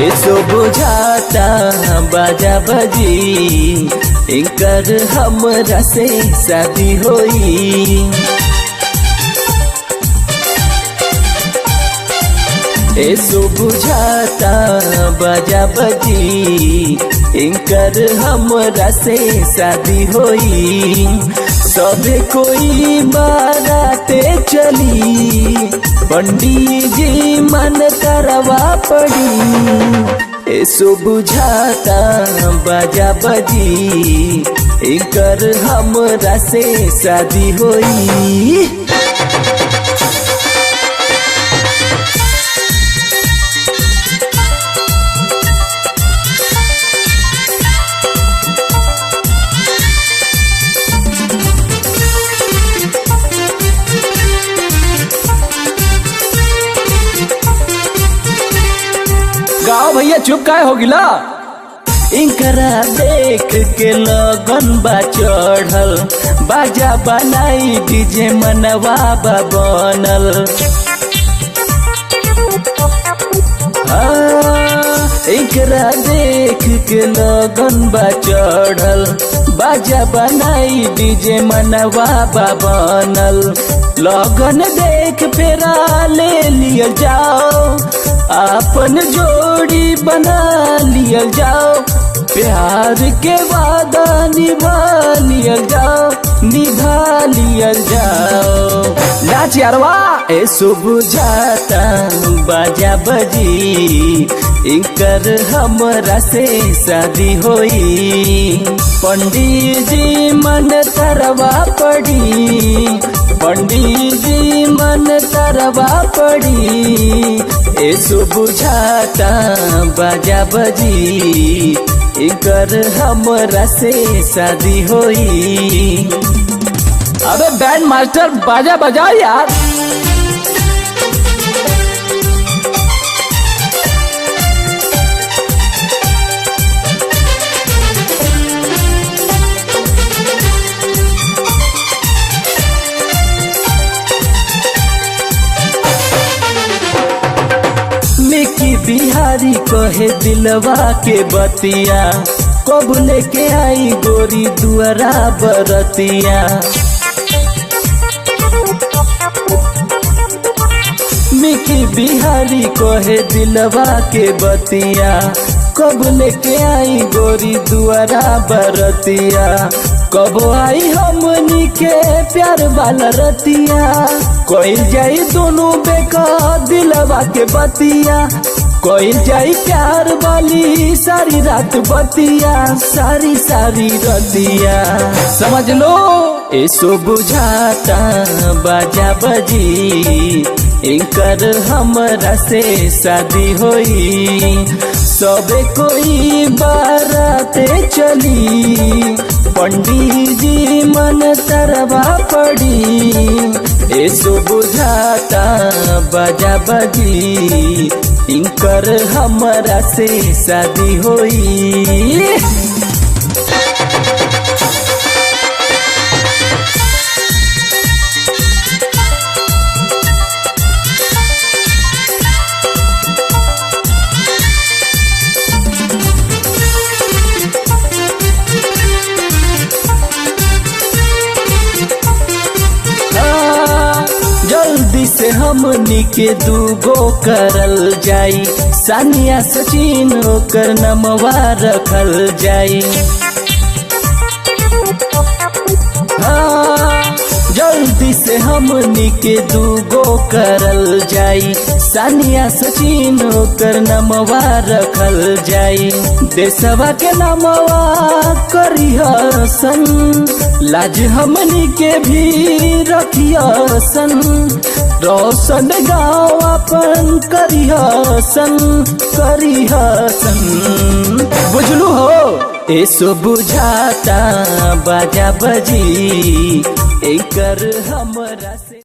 ऐसो बुझाता बाजा बजी इनकर हमरा से शादी होई। ऐसो बुझाता बाजा बजी इनकर हमरा से शादी होई। सबे कोई बाराते चली पंडित जी मन करवा पड़ी। ऐसो बुझाता बाजा बजी इनकर हमरा से शादी होई। गाँव भैया चुप काहे हो गिला। इनकरा देख के लगन बा चढ़ल बाजा बनाई डीजे मनवा बा बनल। इनकरा देख के लगन बा चढ़ल बाजा बनाई डीजे मनवा बा बनल। लगन देख फेरा ले लिया जाओ अपन जोड़ी बना लिया जाओ। प्यार के वादा निभा लिया जाओ निभा लिया जाओ। नाच यारवा। ऐसो बुझाता बाजा बजी इनकर हमरा से शादी होई। पंडित जी मन करवा पड़ी पंडित जी मन करवा पड़ी। ऐसो बुझाता बाजा बजी इनकर हमरा से शादी होई। अबे बैंड मास्टर बाजा बजा यार। मिकी बिहारी कहे दिलवा के बतिया कब लेके आई गोरी दुआरा बरतिया। मिकी बिहारी कहे दिलवा के बतिया कब लेके आई गोरी दुआरा बरतिया। कब आई हमनी के प्यार वाला रतिया कोई जाई दोनों बेका दिलवा के बतिया। कोई जाई प्यार वाली सारी रात बतिया सारी सारी रतिया समझ लो। ऐसो बुझाता बाजा बजी इनकर हमरा से शादी होई। सबे कोई बाराते चली पंडित जी मन करवा पड़ी। ऐसो बुझाता बाजा बजी इनकर हमरा से शादी होई। जल्दी से हमनी के दूगो करल जाई। सानिया सचिन ओकर नमवा रखल जाई। जल्दी से हमनी के दूगो करल जाई। सानिया सचिन ओकर नमवा रखल जाई। देशवा के नमवा करिया सन लाज हमनी के भी रखिया सन। रोशन गाँव अपन करिया सन बुझलू हो। ऐसो बुझाता बाजा बजी इनकर हमरा से